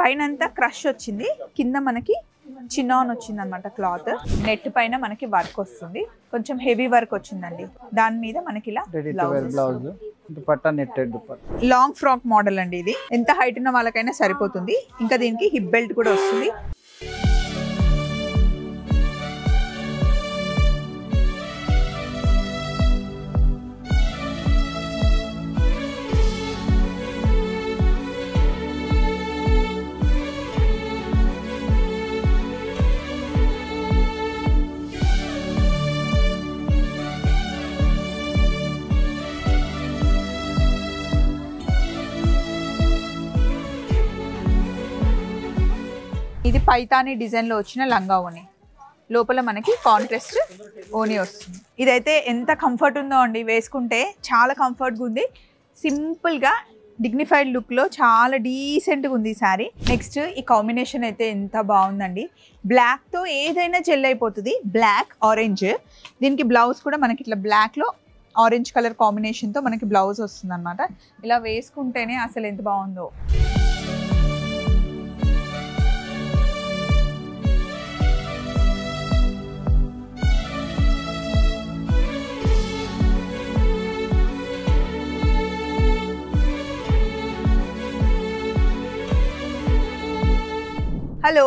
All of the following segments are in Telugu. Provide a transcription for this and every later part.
పైన అంతా క్రష్ వచ్చింది, కింద మనకి చిన్నాన్ వచ్చింది అనమాట. క్లాత్ నెట్ పైన మనకి వర్క్ వస్తుంది, కొంచెం హెవీ వర్క్ వచ్చిందండి. దాని మీద మనకి ఇలా blouse dupatta netted dupatta long frock model అండి. ఇది ఎంత హైట్ ఉన్న వాళ్ళకైనా సరిపోతుంది. ఇంకా దీనికి హిప్ బెల్ట్ కూడా వస్తుంది. ఇది పైతాని డిజైన్ లో వచ్చిన లంగా ఓని, లోపల మనకి కాంట్రాస్ట్ ఓని వస్తుంది. ఇదైతే ఎంత కంఫర్ట్ ఉందో అండి, వేసుకుంటే చాలా కంఫర్ట్గా ఉంది. సింపుల్గా డిగ్నిఫైడ్ లుక్లో చాలా డీసెంట్గా ఉంది ఈ శారీ. నెక్స్ట్ ఈ కాంబినేషన్ అయితే ఎంత బాగుందండి, బ్లాక్తో ఏదైనా జెల్ అయిపోతుంది. బ్లాక్ ఆరెంజ్, దీనికి బ్లౌజ్ కూడా మనకి ఇట్లా బ్లాక్లో ఆరెంజ్ కలర్ కాంబినేషన్తో మనకి బ్లౌజ్ వస్తుంది అనమాట. ఇలా వేసుకుంటేనే అసలు ఎంత బాగుందో. హలో,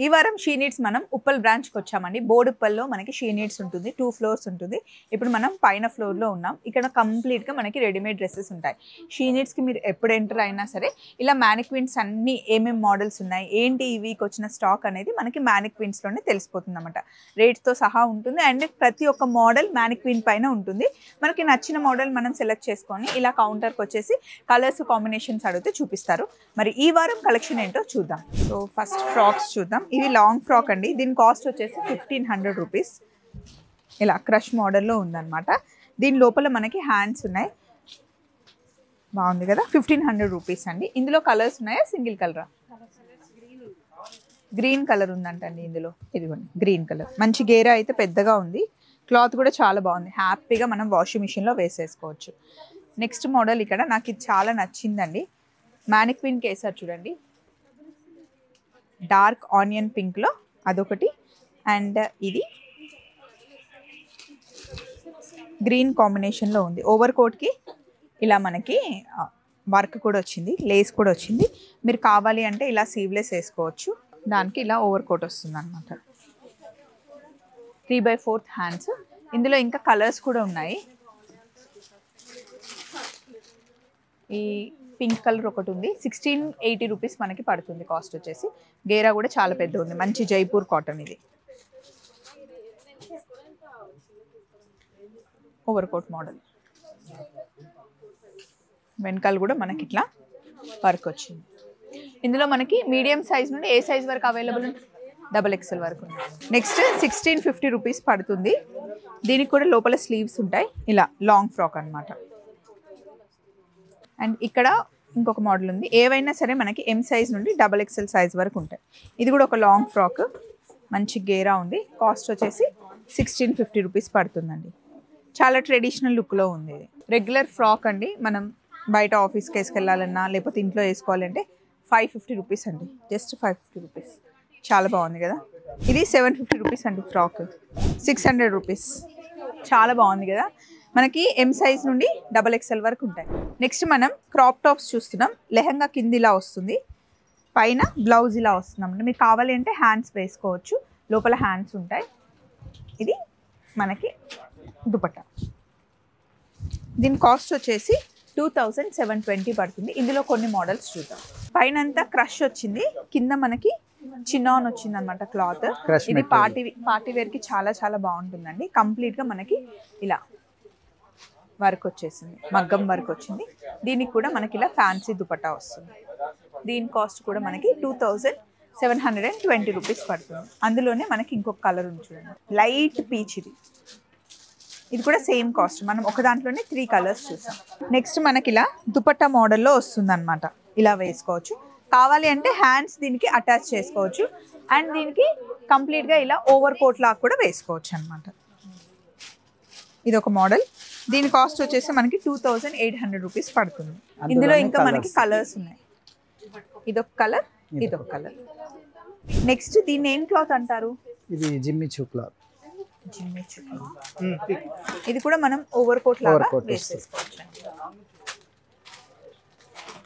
ఈ వారం షీ నీడ్స్ మనం ఉప్పల్ బ్రాంచ్కి వచ్చామండి. బోడుప్పల్లో మనకి షీ నీడ్స్ ఉంటుంది, 2 ఫ్లోర్స్ ఉంటుంది. ఇప్పుడు మనం పైన ఫ్లోర్లో ఉన్నాం. ఇక్కడ కంప్లీట్గా మనకి రెడీమేడ్ డ్రెస్సెస్ ఉంటాయి. షీ నీడ్స్కి మీరు ఎప్పుడు ఎంటర్ అయినా సరే ఇలా మ్యానిక్విన్స్ అన్నీ ఏమేమి మోడల్స్ ఉన్నాయి, ఏంటి ఈ వీక్ వచ్చిన స్టాక్ అనేది మనకి మ్యానిక్విన్స్లోనే తెలిసిపోతుంది అన్నమాట. రేట్స్తో సహా ఉంటుంది. అండ్ ప్రతి ఒక్క మోడల్ మ్యానిక్విన్ పైన ఉంటుంది. మనకి నచ్చిన మోడల్ మనం సెలెక్ట్ చేసుకొని ఇలా కౌంటర్కి వచ్చేసి కలర్స్ కాంబినేషన్స్ అడిగితే చూపిస్తారు. మరి ఈ వారం కలెక్షన్ ఏంటో చూద్దాం. సో ఫస్ట్ ఫ్రాక్స్ చూద్దాం. ఇది లాంగ్ ఫ్రాక్ అండి. దీని కాస్ట్ వచ్చేసి 1500 రూపీస్. ఇలా క్రష్ మోడల్లో ఉందన్నమాట. దీని లోపల మనకి హ్యాండ్స్ ఉన్నాయి. బాగుంది కదా, 1500 రూపీస్ అండి. ఇందులో కలర్స్ ఉన్నాయా, సింగిల్ కలరా? గ్రీన్ కలర్ ఉందంటండి ఇందులో. ఇదిగోండి గ్రీన్ కలర్, మంచి గేరా అయితే పెద్దగా ఉంది. క్లాత్ కూడా చాలా బాగుంది, హ్యాపీగా మనం వాషింగ్ మిషన్లో వేసేసుకోవచ్చు. నెక్స్ట్ మోడల్ ఇక్కడ నాకు ఇది చాలా నచ్చిందండి. మ్యానిక్విన్ కేసర్ చూడండి, డార్క్ ఆనియన్ పింక్లో అదొకటి, అండ్ ఇది గ్రీన్ కాంబినేషన్లో ఉంది. ఓవర్ కోట్కి ఇలా మనకి వర్క్ కూడా వచ్చింది, లేస్ కూడా వచ్చింది. మీరు కావాలి అంటే ఇలా సీవ్లెస్ వేసుకోవచ్చు. దానికి ఇలా ఓవర్ కోట్ వస్తుంది అనమాట. 3/4 హ్యాండ్స్. ఇందులో ఇంకా కలర్స్ కూడా ఉన్నాయి. ఈ పింక్ కలర్ ఒకటి ఉంది. 1680 రూపీస్ మనకి పడుతుంది కాస్ట్ వచ్చేసి. గేరా కూడా చాలా పెద్ద ఉంది, మంచి జైపూర్ కాటన్. ఇది ఓవర్ కోట్ మోడల్. వెనకాల కూడా మనకి ఇట్లా వర్క్ వచ్చింది. ఇందులో మనకి మీడియం సైజ్ నుండి ఏ సైజ్ వరకు అవైలబుల్ ఉంది? XXL వరకు ఉంది. నెక్స్ట్ 1650 రూపీస్ పడుతుంది. దీనికి కూడా లోపల స్లీవ్స్ ఉంటాయి. ఇలా లాంగ్ ఫ్రాక్ అనమాట. అండ్ ఇక్కడ ఇంకొక మోడల్ ఉంది. ఏవైనా సరే మనకి M సైజ్ నుండి XXL సైజ్ వరకు ఉంటాయి. ఇది కూడా ఒక లాంగ్ ఫ్రాక్, మంచి గేరా ఉంది. కాస్ట్ వచ్చేసి 1650 రూపీస్ పడుతుందండి. చాలా ట్రెడిషనల్ లుక్లో ఉంది. ఇది రెగ్యులర్ ఫ్రాక్ అండి. మనం బయట ఆఫీస్కి వేసుకెళ్ళాలన్నా లేకపోతే ఇంట్లో వేసుకోవాలంటే 550 రూపీస్ అండి. Just 550 rupees. చాలా బాగుంది కదా. ఇది 750 రూపీస్ అండి ఫ్రాక్. 600 రూపీస్. చాలా బాగుంది కదా. మనకి M సైజ్ నుండి XXL వరకు ఉంటాయి. నెక్స్ట్ మనం క్రాప్ టాప్స్ చూస్తున్నాం. లెహంగా కింద ఇలా వస్తుంది, పైన బ్లౌజ్ ఇలా వస్తుంది. మీకు కావాలి అంటే హ్యాండ్స్ వేసుకోవచ్చు, లోపల హ్యాండ్స్ ఉంటాయి. ఇది మనకి దుపట్టా. దీని కాస్ట్ వచ్చేసి 2720 పడుతుంది. ఇందులో కొన్ని మోడల్స్ చూద్దాం. పైన అంతా క్రష్ వచ్చింది, కింద మనకి చిన్నాన్ వచ్చింది అనమాట క్లాత్. ఇది పార్టీ వేర్కి చాలా చాలా బాగుంటుందండి. కంప్లీట్గా మనకి ఇలా వర్క్ వచ్చేసింది, మగ్గం వర్క్ వచ్చింది. దీనికి కూడా మనకి ఇలా ఫ్యాన్సీ దుపట్టా వస్తుంది. దీని కాస్ట్ కూడా మనకి 2720 రూపీస్ పడుతుంది. అందులోనే మనకి ఇంకొక కలర్ ఉంది చూడండి, లైట్ పీచ్. ఇది కూడా సేమ్ కాస్ట్. మనం ఒక దాంట్లోనే 3 కలర్స్ చూసాం. నెక్స్ట్ మనకి ఇలా దుపట్టా మోడల్లో వస్తుంది అనమాట. ఇలా వేసుకోవచ్చు. కావాలి అంటే హ్యాండ్స్ దీనికి అటాచ్ చేసుకోవచ్చు. అండ్ దీనికి కంప్లీట్గా ఇలా ఓవర్ కోట్ లాగా కూడా వేసుకోవచ్చు అనమాట. ఇది ఒక మోడల్. దీని కాస్ట్ వచ్చేసి మనకి 2800 రూపీస్ పడుతుంది. ఇందులో ఇంకా మనకి కలర్స్ ఉన్నాయి. ఇదొక కలర్, ఇది ఒక కలర్. నెక్స్ట్ దీన్ని ఏం క్లాత్ అంటారు? ఇది జిమ్మి చూ క్లాత్. ఇది కూడా మనం ఓవర్ కోట్ లాగా Overcoat వేసేసుకోవచ్చు.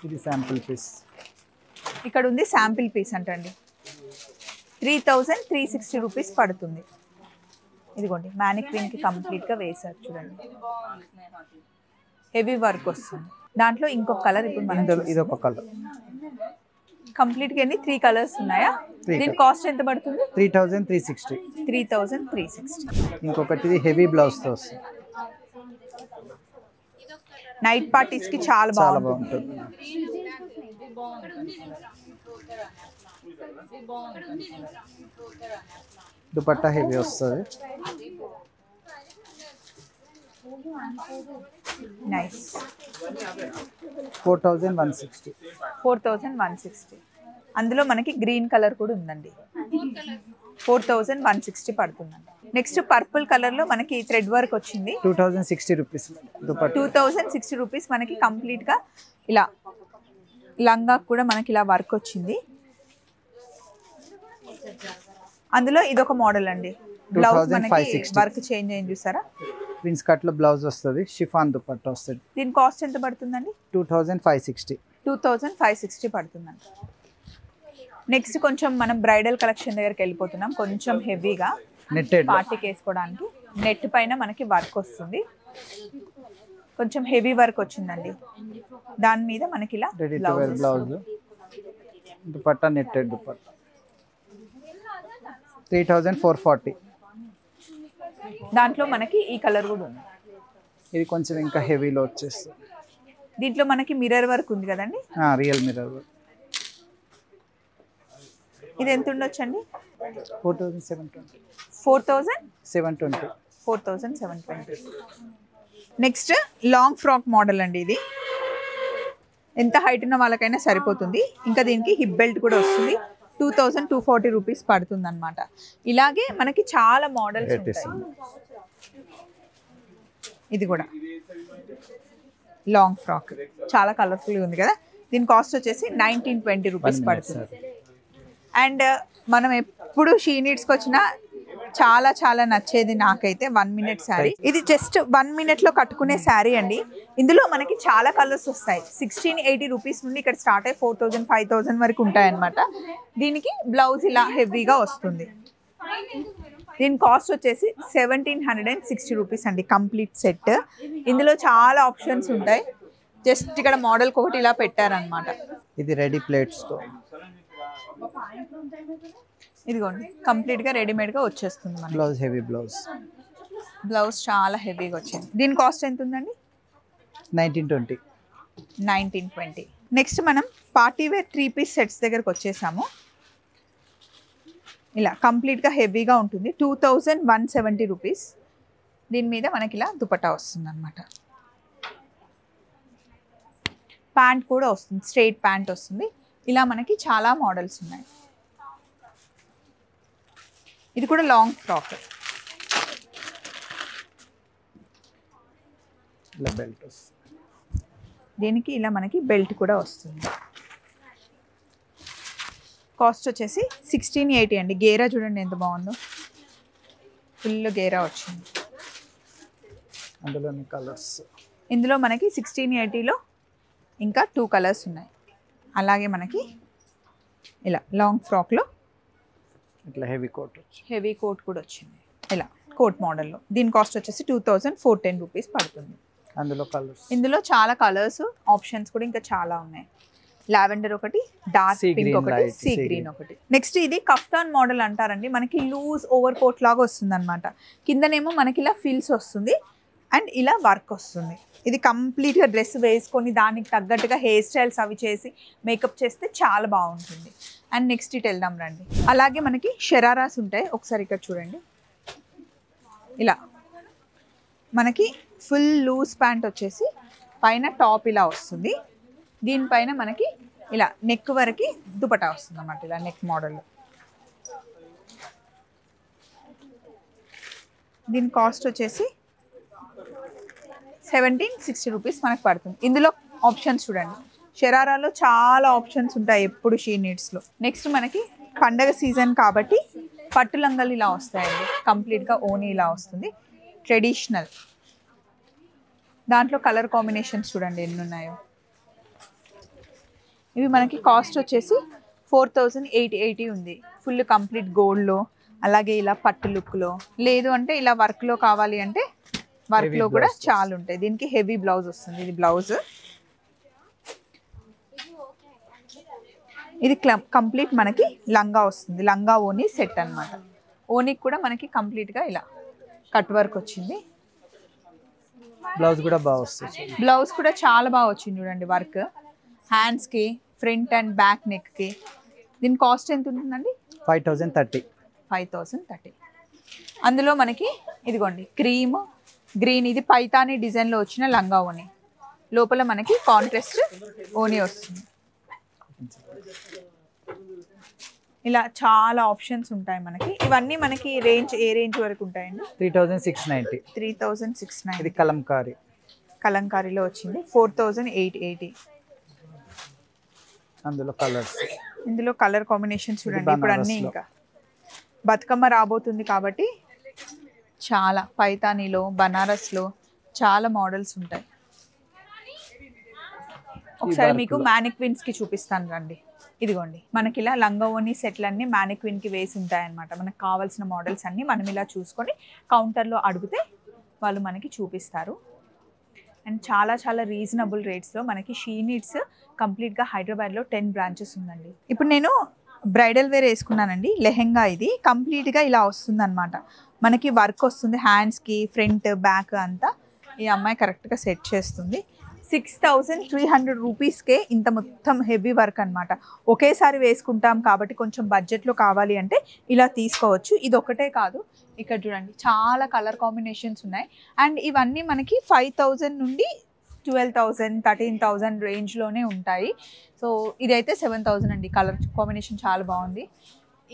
ఇది శాంపుల్ పీస్. ఇక్కడ ఉంది శాంపిల్ పీస్ అంటండి. 3360 రూపీస్ పడుతుంది. ఇదిగోండి మ్యానిక్విన్ కి కంప్లీట్ గా వేసారు చూడండి. హెవీ వర్క్ వస్తుంది. దాంట్లో ఇంకొక కలర్ ఇప్పుడు మనం ఇది ఒక కలర్. కంప్లీట్ గా ఎన్ని 3 కలర్స్ ఉన్నాయా? దీని కాస్ట్ ఎంత పడుతుంది? 3360. 3360. ఇంకొకటి హెవీ బ్లౌజ్ తో వస్తుంది. నైట్ పార్టీస్ కి చాలా బాగుంటుంది. దుపట్టా హెవీ వస్తుంది. నైస్. 4160. 4160. అందులో మనకి గ్రీన్ కలర్ కూడా ఉందండి. 4160 పడుతుందండి. నెక్స్ట్ పర్పుల్ కలర్ లో మనకి థ్రెడ్ వర్క్ వచ్చింది. 2060 రూపీస్ దుపట్టా. 2060 రూపీస్ మనకి కంప్లీట్ గా ఇలా లంగా కూడా మనకి ఇలా వర్క్ వచ్చింది. అందులో ఇదొక మోడల్ అండి. బ్లౌజ్ మనకి వర్క్ చేంజ్ అయ్యింది చూసారా? ప్రిన్స్ కట్ లో బ్లౌజ్ వస్తుంది. షిఫాన్ దుపట్టా వస్తుంది. దీని కాస్ట్ ఎంత పడుతుందండి? 2560. 2560 పడుతుందండి. నెక్స్ట్ కొంచెం మనం బ్రైడల్ కలెక్షన్ దగ్గరికి వెళ్ళిపోతున్నాం. కొంచెం హెవీగా నెట్టెడ్ పార్టీకి వేసుకోవడానికి నెట్ పైన మనకి వర్క్ వస్తుంది. కొంచెం హెవీ వర్క్ వచ్చిందండి. దాని మీద మనకి ఇలా ready to wear blouse. Dupatta netted dupatta 3440. దాంట్లో మనకి ఈ కలర్ కూడా ఉంది. ఇది కొంచెం ఇంకా హెవీలో వచ్చేస్తుంది. దీంట్లో మనకి మిర్రర్ వర్క్ ఉంది కదండి? Real mirror work. ఇది ఎంత ఉండొచ్చండి? 4720. 4720. నెక్స్ట్ లాంగ్ ఫ్రాక్ మోడల్ అండి. ఇది ఎంత హైట్ ఉన్న వాళ్ళకైనా సరిపోతుంది. ఇంకా దీనికి హిప్ బెల్ట్ కూడా వస్తుంది. 2240 రూపీస్ పడుతుంది అనమాట. ఇలాగే మనకి చాలా మోడల్స్ ఉంటాయి. ఇది కూడా లాంగ్ ఫ్రాక్ చాలా కలర్ఫుల్ ఉంది కదా. దీని కాస్ట్ వచ్చేసి 1920 రూపీస్ పడుతుంది. అండ్ మనం ఎప్పుడు షీ నీడ్స్కి వచ్చినా చాలా చాలా నచ్చేది నాకైతే 1 మినిట్ శారీ. ఇది జస్ట్ 1 మినిట్లో కట్టుకునే శారీ అండి. ఇందులో మనకి చాలా కలర్స్ వస్తాయి. 1680 రూపీస్ నుండి ఇక్కడ స్టార్ట్ అయ్యి 4000 5000 వరకు ఉంటాయన్నమాట. దీనికి బ్లౌజ్ ఇలా హెవీగా వస్తుంది. దీని కాస్ట్ వచ్చేసి 1760 రూపీస్ అండి కంప్లీట్ సెట్. ఇందులో చాలా ఆప్షన్స్ ఉంటాయి. జస్ట్ ఇక్కడ మోడల్కి ఒకటి ఇలా పెట్టారనమాట. ఇది రెడీ ప్లేట్స్ తో. ఇదిగోండి కంప్లీట్ గా రెడీమేడ్ గా వచ్చేస్తుంది మనకి. Blouse heavy blouse. బ్లౌజ్ చాలా హెవీగా వచ్చింది. దీని కాస్ట్ ఎంత ఉందండి? 1920. 1920. నెక్స్ట్ మనం పార్టీ వేర్ 3 పీస్ సెట్స్ దగ్గరకు వచ్చేసాము. ఇలా కంప్లీట్గా హెవీగా ఉంటుంది. 2170 రూపీస్. దీని మీద మనకి ఇలా దుపట్టా వస్తుంది అనమాట. ప్యాంట్ కూడా వస్తుంది. స్ట్రైట్ ప్యాంట్ వస్తుంది. ఇలా మనకి చాలా మోడల్స్ ఉన్నాయి. ఇది కూడా లాంగ్ ఫ్రాక్. బెల్ట్ వస్తుంది. దీనికి ఇలా మనకి బెల్ట్ కూడా వస్తుంది. కాస్ట్ వచ్చేసి 1680 అండి. గేరా చూడండి ఎంత బాగుందో. ఫుల్ గేరా వచ్చింది. అందులోని కలర్స్. ఇందులో మనకి 1680లో ఇంకా 2 కలర్స్ ఉన్నాయి. అలాగే మనకి ఇలా లాంగ్ ఫ్రాక్లో ఇట్లా హెవీ కోట్ వచ్చింది. హెవీ కోట్ కూడా వచ్చింది ఇలా కోట్ మోడల్లో. దీని కాస్ట్ వచ్చేసి 2410 రూపీస్ పడుతుంది. అందులో కలర్స్. ఇందులో చాలా కలర్స్ ఆప్షన్స్ కూడా ఇంకా చాలా ఉన్నాయి. లావెండర్ ఒకటి, డార్క్ పింక్ ఒకటి, సీ గ్రీన్ ఒకటి. నెక్స్ట్ ఇది కఫ్తాన్ మోడల్ అంటారండి. మనకి లూజ్ ఓవర్ కోట్ లాగా వస్తుంది అనమాట. కిందనేమో మనకి ఇలా ఫిల్స్ వస్తుంది అండ్ ఇలా వర్క్ వస్తుంది. ఇది కంప్లీట్గా డ్రెస్ వేసుకొని దానికి తగ్గట్టుగా హెయిర్ స్టైల్స్ అవి చేసి మేకప్ చేస్తే చాలా బాగుంటుంది. అండ్ నెక్స్ట్ ఇటు వెళ్దాం రండి. అలాగే మనకి షరారాస్ ఉంటాయి. ఒకసారి ఇక్కడ చూడండి. ఇలా మనకి ఫుల్ లూజ్ ప్యాంట్ వచ్చేసి పైన టాప్ ఇలా వస్తుంది. దీనిపైన మనకి ఇలా నెక్ వరకు దుపట్టా వస్తుంది అన్నమాట. ఇలా నెక్ మోడల్లో. దీని కాస్ట్ వచ్చేసి 1760 రూపీస్ మనకు పడుతుంది. ఇందులో ఆప్షన్స్ చూడండి. షరారాలో చాలా ఆప్షన్స్ ఉంటాయి ఎప్పుడు షీ నీడ్స్లో. నెక్స్ట్ మనకి పండగ సీజన్ కాబట్టి పట్టు లంగాలు ఇలా వస్తాయండి. కంప్లీట్గా ఓనీ ఇలా వస్తుంది, ట్రెడిషనల్. దాంట్లో కలర్ కాంబినేషన్స్ చూడండి ఎన్ని ఉన్నాయో. ఇవి మనకి కాస్ట్ వచ్చేసి 4880 ఉంది. ఫుల్ కంప్లీట్ గోల్డ్లో, అలాగే ఇలా పట్టు లుక్లో, లేదు అంటే ఇలా వర్క్లో కావాలి అంటే వర్క్లో కూడా చాలా ఉంటాయి. దీనికి హెవీ బ్లౌజ్ వస్తుంది. ఇది బ్లౌజ్. ఇది కంప్లీట్ మనకి లంగా వస్తుంది. లంగా ఓనీ సెట్ అనమాట. ఓనీకి కూడా మనకి కంప్లీట్గా ఇలా కట్ వర్క్ వచ్చింది. బ్లౌజ్ కూడా బాగా వస్తుంది. బ్లౌజ్ కూడా చాలా బాగా వచ్చింది చూడండి వర్క్. హ్యాండ్స్కి, ఫ్రంట్ అండ్ బ్యాక్ నెక్కి. దీని కాస్ట్ ఎంత ఉంటుందండి? 5030. అందులో మనకి ఇదిగోండి క్రీమ్ గ్రీన్, ఇది పైతానీ డిజైన్లో వచ్చిన లంగా ఓనీ. లోపల మనకి కాంట్రాస్ట్ ఓనీ వస్తుంది. ఇలా చాలా ఆప్షన్స్ ఉంటాయి మనకి. ఇవన్నీ మనకి రేంజ్ ఏ రేంజ్ వరకు ఉంటాయండి? 3690. 3690. ఇది కలంకారీలో వచ్చింది 4880. అందులో కలర్స్, ఇందులో కలర్ కాంబినేషన్స్ చూడండి. ఇప్పుడు అన్నీ ఇంకా బతుకమ్మ రాబోతుంది కాబట్టి చాలా పైతానీలో, బనారస్లో చాలా మోడల్స్ ఉంటాయి. ఒకసారి మీకు మ్యానిక్విన్స్కి చూపిస్తాను రండి. ఇదిగోండి మనకి ఇలా లంగా ఓనీ సెట్లన్నీ మ్యానిక్విన్కి వేసి ఉంటాయన్నమాట. మనకు కావాల్సిన మోడల్స్ అన్నీ మనం ఇలా చూసుకొని కౌంటర్లో అడిగితే వాళ్ళు మనకి చూపిస్తారు. అండ్ చాలా చాలా రీజనబుల్ రేట్స్లో మనకి షీ నీడ్స్ కంప్లీట్గా హైదరాబాద్లో 10 బ్రాంచెస్ ఉందండి. ఇప్పుడు నేను బ్రైడల్ వేర్ వేసుకున్నానండి. లెహెంగా ఇది కంప్లీట్గా ఇలా వస్తుంది అనమాట. మనకి వర్క్ వస్తుంది హ్యాండ్స్కి, ఫ్రంట్ బ్యాక్ అంతా. ఈ అమ్మాయి కరెక్ట్గా సెట్ చేస్తుంది. 6300 రూపీస్కే ఇంత మొత్తం హెవీ వర్క్ అనమాట. ఒకేసారి వేసుకుంటాం కాబట్టి కొంచెం బడ్జెట్లో కావాలి అంటే ఇలా తీసుకోవచ్చు. ఇది ఒకటే కాదు, ఇక్కడ చూడండి చాలా కలర్ కాంబినేషన్స్ ఉన్నాయి. అండ్ ఇవన్నీ మనకి 5000 నుండి 12,000, 13,000 రేంజ్లోనే ఉంటాయి. సో ఇదైతే 7000 అండి. కలర్ కాంబినేషన్ చాలా బాగుంది.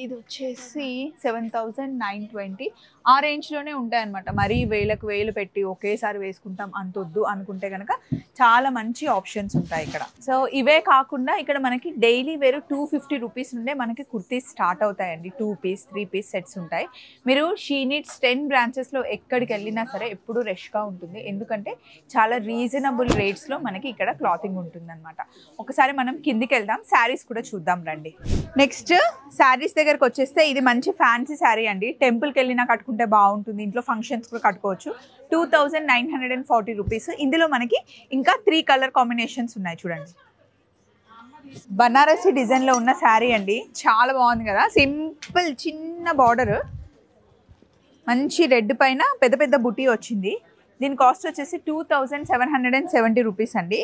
ఇది వచ్చేసి 7920 ఆ రేంజ్లోనే ఉంటాయి అనమాట. మరీ వేలు పెట్టి ఒకేసారి వేసుకుంటాం అంతొద్దు అనుకుంటే కనుక చాలా మంచి ఆప్షన్స్ ఉంటాయి ఇక్కడ. సో ఇవే కాకుండా ఇక్కడ మనకి డైలీ వేరు 250 రూపీస్ నుండే మనకి కుర్తీస్ స్టార్ట్ అవుతాయండి. 2 పీస్ 3 పీస్ సెట్స్ ఉంటాయి. మీరు షీ నీడ్స్ 10 బ్రాంచెస్లో ఎక్కడికి వెళ్ళినా సరే ఎప్పుడు రష్గా ఉంటుంది. ఎందుకంటే చాలా రీజనబుల్ రేట్స్లో మనకి ఇక్కడ క్లాతింగ్ ఉంటుంది అనమాట. ఒకసారి మనం కిందికి వెళ్దాం, శారీస్ కూడా చూద్దాం రండి. నెక్స్ట్ శారీస్ దగ్గరకు వచ్చేస్తే ఇది మంచి ఫ్యాన్సీ శారీ అండి. టెంపుల్కి వెళ్ళినా కట్టుకుంటే బాగుంటుంది, ఇంట్లో ఫంక్షన్స్ కూడా కట్టుకోవచ్చు. 2940 రూపీస్. ఇందులో మనకి ఇంకా 3 కలర్ కాంబినేషన్స్ ఉన్నాయి చూడండి. బనారసి డిజైన్లో ఉన్న శారీ అండి, చాలా బాగుంది కదా. సింపుల్ చిన్న బార్డర్, మంచి రెడ్ పైన పెద్ద పెద్ద బుటీ వచ్చింది. దీని కాస్ట్ వచ్చేసి 2770 రూపీస్ అండి.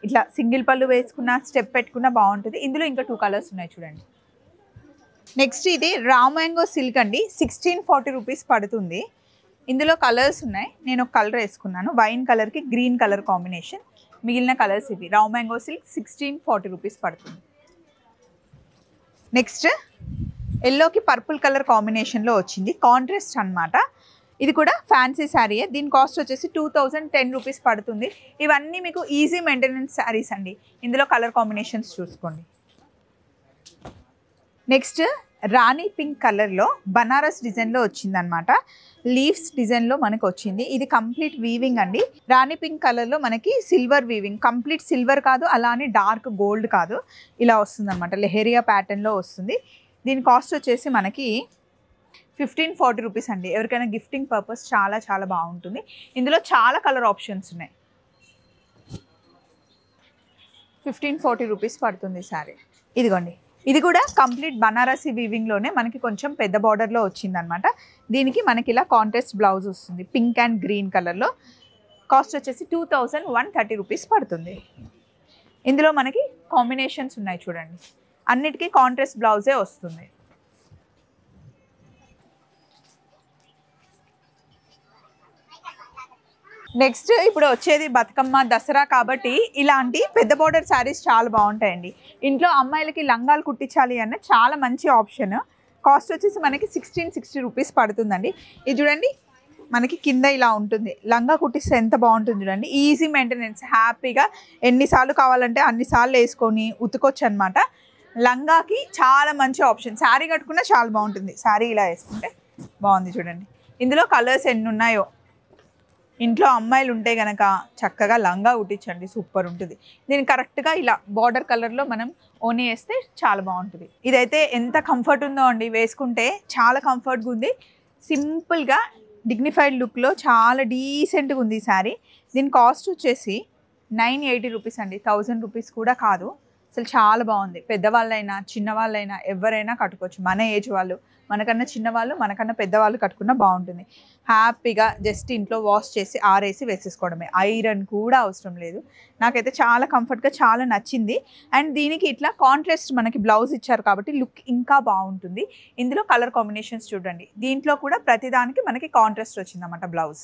ఇట్లా సింగిల్ పళ్ళు వేసుకున్న, స్టెప్ పెట్టుకున్న బాగుంటుంది. ఇందులో ఇంకా 2 కలర్స్ ఉన్నాయి చూడండి. నెక్స్ట్ ఇది రామాంగో సిల్క్ అండి. 1640 రూపీస్ పడుతుంది. ఇందులో కలర్స్ ఉన్నాయి. నేను ఒక కలర్ వేసుకున్నాను, వైన్ కలర్కి గ్రీన్ కలర్ కాంబినేషన్. మిగిలిన కలర్స్ ఇవి. రామాంగో సిల్క్ 1640 రూపీస్ పడుతుంది. నెక్స్ట్ ఎల్లోకి పర్పుల్ కలర్ కాంబినేషన్లో వచ్చింది, కాంట్రాస్ట్ అనమాట. ఇది కూడా ఫ్యాన్సీ శారీయే. దీని కాస్ట్ వచ్చేసి 2010 రూపీస్ పడుతుంది. ఇవన్నీ మీకు ఈజీ మెయింటెనెన్స్ శారీస్ అండి. ఇందులో కలర్ కాంబినేషన్స్ చూసుకోండి. నెక్స్ట్ రాణి పింక్ కలర్లో బనారస్ డిజైన్లో వచ్చిందనమాట. లీవ్స్ డిజైన్లో మనకు వచ్చింది. ఇది కంప్లీట్ వీవింగ్ అండి. రాణి పింక్ కలర్లో మనకి సిల్వర్ వీవింగ్, కంప్లీట్ సిల్వర్ కాదు, అలానే డార్క్ గోల్డ్ కాదు, ఇలా వస్తుందన్నమాట. లెహరియా ప్యాటర్న్లో వస్తుంది. దీని కాస్ట్ వచ్చేసి మనకి 1540 రూపీస్ అండి. ఎవరికైనా గిఫ్టింగ్ పర్పస్ చాలా చాలా బాగుంటుంది. ఇందులో చాలా కలర్ ఆప్షన్స్ ఉన్నాయి. 1540 రూపీస్ పడుతుంది శారీ. ఇదిగోండి, ఇది కూడా కంప్లీట్ బనారసి వీవింగ్లోనే మనకి కొంచెం పెద్ద బార్డర్లో వచ్చిందనమాట. దీనికి మనకి ఇలా కాంట్రాస్ట్ బ్లౌజ్ వస్తుంది, పింక్ అండ్ గ్రీన్ కలర్లో. కాస్ట్ వచ్చేసి 2130 రూపీస్ పడుతుంది. ఇందులో మనకి కాంబినేషన్స్ ఉన్నాయి చూడండి. అన్నిటికీ కాంట్రాస్ట్ బ్లౌజే వస్తుంది. నెక్స్ట్ ఇప్పుడు వచ్చేది బతుకమ్మ, దసరా కాబట్టి ఇలాంటి పెద్ద బార్డర్ శారీస్ చాలా బాగుంటాయండి. ఇంట్లో అమ్మాయిలకి లంగాలు కుట్టించాలి అన్న చాలా మంచి ఆప్షన్. కాస్ట్ వచ్చేసి మనకి 1660 రూపీస్ పడుతుందండి. ఇది చూడండి, మనకి కింద ఇలా ఉంటుంది. లంగా కుట్టిస్తే ఎంత బాగుంటుంది చూడండి. ఈజీ మెయింటెనెన్స్, హ్యాపీగా ఎన్నిసార్లు కావాలంటే అన్నిసార్లు వేసుకొని ఉతుకొచ్చు అనమాట. లంగాకి చాలా మంచి ఆప్షన్. శారీ కట్టుకున్నా చాలా బాగుంటుంది. శారీ ఇలా వేసుకుంటే బాగుంది చూడండి. ఇందులో కలర్స్ ఎన్ని ఉన్నాయో. ఇంట్లో అమ్మాయిలు ఉంటే కనుక చక్కగా లంగా కుట్టించండి, సూపర్ ఉంటుంది. దీన్ని కరెక్ట్గా ఇలా బార్డర్ కలర్లో మనం ఓనీ వేస్తే చాలా బాగుంటుంది. ఇదైతే ఎంత కంఫర్ట్ ఉందో అండి, వేసుకుంటే చాలా కంఫర్ట్గా ఉంది. సింపుల్గా డిగ్నిఫైడ్ లుక్లో చాలా డీసెంట్గా ఉంది ఈ శారీ. దీని కాస్ట్ వచ్చేసి 980 రూపీస్ అండి, 1000 రూపీస్ కూడా కాదు. అసలు చాలా బాగుంది. పెద్దవాళ్ళైనా చిన్నవాళ్ళైనా ఎవరైనా కట్టుకోవచ్చు. మన ఏజ్ వాళ్ళు, మనకన్నా చిన్నవాళ్ళు, మనకన్నా పెద్దవాళ్ళు కట్టుకున్నా బాగుంటుంది. హ్యాపీగా జస్ట్ ఇంట్లో వాష్ చేసి ఆరేసి వేసేసుకోవడమే, ఐరన్ కూడా అవసరం లేదు. నాకైతే చాలా కంఫర్ట్గా చాలా నచ్చింది. అండ్ దీనికి ఇట్లా కాంట్రాస్ట్ మనకి బ్లౌజ్ ఇచ్చారు కాబట్టి లుక్ ఇంకా బాగుంటుంది. ఇందులో కలర్ కాంబినేషన్స్ చూడండి. దీంట్లో కూడా ప్రతిదానికి మనకి కాంట్రాస్ట్ వచ్చిందన్నమాట బ్లౌజ్.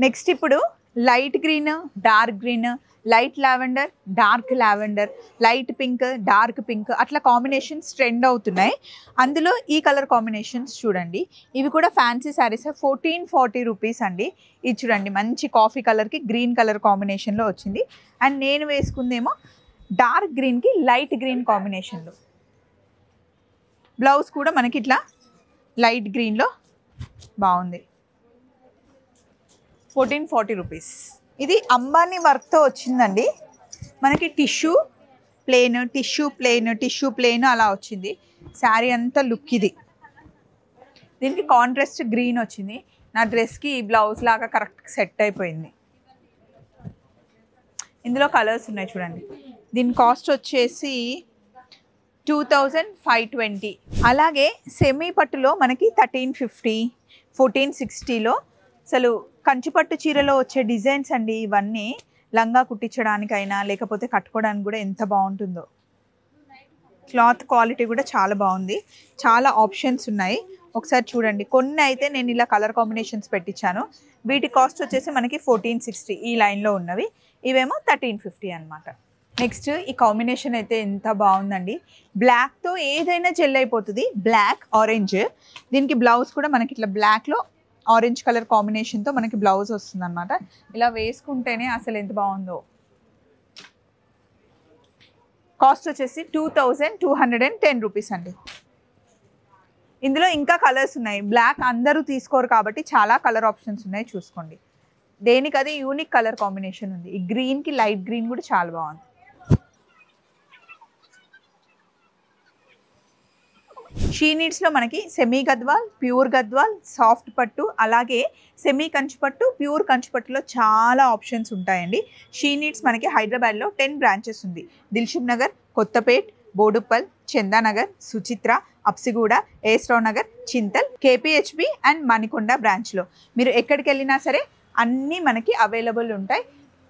నెక్స్ట్ ఇప్పుడు light green, dark green, light lavender, dark lavender, light pink, dark pink అట్లా కాంబినేషన్స్ ట్రెండ్ అవుతున్నాయి. అందులో ఈ కలర్ కాంబినేషన్స్ చూడండి. ఇవి కూడా ఫ్యాన్సీ శారీస్, 1440 రూపీస్ అండి. ఇది చూడండి, మంచి కాఫీ కలర్కి గ్రీన్ కలర్ కాంబినేషన్లో వచ్చింది. అండ్ నేను వేసుకుందేమో డార్క్ గ్రీన్కి లైట్ గ్రీన్ కాంబినేషన్లో. బ్లౌజ్ కూడా మనకి ఇట్లా లైట్ గ్రీన్లో బాగుంది. 1440 రూపీస్. ఇది అంబానీ వర్క్తో వచ్చిందండి. మనకి tissue plain, tissue plain, tissue plain అలా వచ్చింది. శారీ అంతా లుక్ ఇది. దీనికి కాంట్రాస్ట్ గ్రీన్ వచ్చింది. నా డ్రెస్కి ఈ బ్లౌజ్ లాగా కరెక్ట్ సెట్ అయిపోయింది. ఇందులో కలర్స్ ఉన్నాయి చూడండి. దీని కాస్ట్ వచ్చేసి 2520. అలాగే సెమీ పట్టులో మనకి 1350, 1460లో అసలు కంచిపట్టు చీరలో వచ్చే డిజైన్స్ అండి ఇవన్నీ. లంగా కుట్టించడానికైనా లేకపోతే కట్టుకోవడానికి కూడా ఎంత బాగుంటుందో. క్లాత్ క్వాలిటీ కూడా చాలా బాగుంది. చాలా ఆప్షన్స్ ఉన్నాయి, ఒకసారి చూడండి. కొన్ని అయితే నేను ఇలా కలర్ కాంబినేషన్స్ పెట్టించాను. వీటి కాస్ట్ వచ్చేసి మనకి 1460 ఈ లైన్లో ఉన్నవి. ఇవేమో 1350 అనమాట. నెక్స్ట్ ఈ కాంబినేషన్ అయితే ఎంత బాగుందండి. బ్లాక్తో ఏదైనా జెల్ అయిపోతుంది. Black orange. దీనికి బ్లౌజ్ కూడా మనకి ఇట్లా బ్లాక్లో ఆరెంజ్ కలర్ కాంబినేషన్తో మనకి బ్లౌజ్ వస్తుంది అనమాట. ఇలా వేసుకుంటేనే అసలు ఎంత బాగుందో. కాస్ట్ వచ్చేసి 2210 రూపీస్ అండి. ఇందులో ఇంకా కలర్స్ ఉన్నాయి. బ్లాక్ అందరూ తీసుకోరు కాబట్టి చాలా కలర్ ఆప్షన్స్ ఉన్నాయి, చూసుకోండి. దేనికి అది యూనిక్ కలర్ కాంబినేషన్ ఉంది. ఈ గ్రీన్కి లైట్ గ్రీన్ కూడా చాలా బాగుంది. షీ నీడ్స్లో మనకి semi Gadwal, pure Gadwal, soft పట్టు, అలాగే సెమీ కంచిపట్టు, ప్యూర్ కంచిపట్టులో చాలా ఆప్షన్స్ ఉంటాయండి. షీ నీడ్స్ మనకి హైదరాబాద్లో 10 బ్రాంచెస్ ఉంది. దిల్షుక్ నగర్, కొత్తపేట్, బోడుప్పల్, చందానగర్, సుచిత్ర, అప్సిగూడ, ఏస్రావ్ నగర్, చింతల్, కేపీహెచ్బి అండ్ మణికొండ బ్రాంచ్లో. మీరు ఎక్కడికి వెళ్ళినా సరే అన్నీ మనకి అవైలబుల్ ఉంటాయి.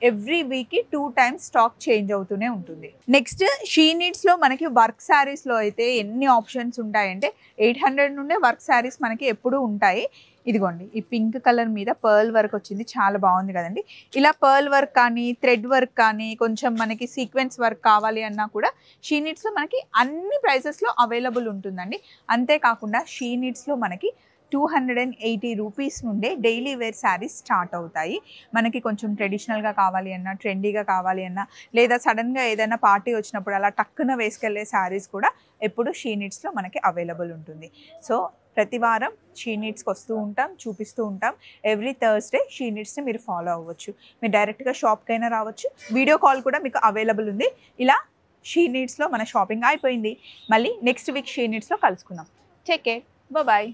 ఎవ్రీ వీక్కి 2 times స్టాక్ చేంజ్ అవుతూనే ఉంటుంది. నెక్స్ట్ షీ నీడ్స్లో మనకి వర్క్ శారీస్లో అయితే ఎన్ని ఆప్షన్స్ ఉంటాయంటే 800 నుండే వర్క్ శారీస్ మనకి ఎప్పుడూ ఉంటాయి. ఇదిగోండి, ఈ పింక్ కలర్ మీద పర్ల్ వర్క్ వచ్చింది, చాలా బాగుంది కదండి. ఇలా పర్ల్ వర్క్ కానీ థ్రెడ్ వర్క్ కానీ కొంచెం మనకి సీక్వెన్స్ వర్క్ కావాలి అన్నా కూడా షీ నీడ్స్లో మనకి అన్ని ప్రైసెస్లో అవైలబుల్ ఉంటుందండి. అంతేకాకుండా షీ నీడ్స్లో మనకి 280 రూపీస్ నుండే డైలీ వేర్ శారీస్ స్టార్ట్ అవుతాయి. మనకి కొంచెం ట్రెడిషనల్గా కావాలి అన్నా, ట్రెండీగా కావాలి అన్నా, లేదా సడన్గా ఏదైనా పార్టీ వచ్చినప్పుడు అలా టక్కున వేసుకెళ్లే శారీస్ కూడా ఎప్పుడు షీ నీడ్స్లో మనకి అవైలబుల్ ఉంటుంది. సో ప్రతి వారం షీ నీడ్స్కి వస్తూ ఉంటాం, చూపిస్తూ ఉంటాం. ఎవ్రీ థర్స్డే షీ నీడ్స్ని మీరు ఫాలో అవ్వచ్చు. మీరు డైరెక్ట్గా షాప్కైనా రావచ్చు, వీడియో కాల్ కూడా మీకు అవైలబుల్ ఉంది. ఇలా షీ నీడ్స్లో మన షాపింగ్ అయిపోయింది. మళ్ళీ నెక్స్ట్ వీక్ షీ నీడ్స్లో కలుసుకుందాం. Take care, bye.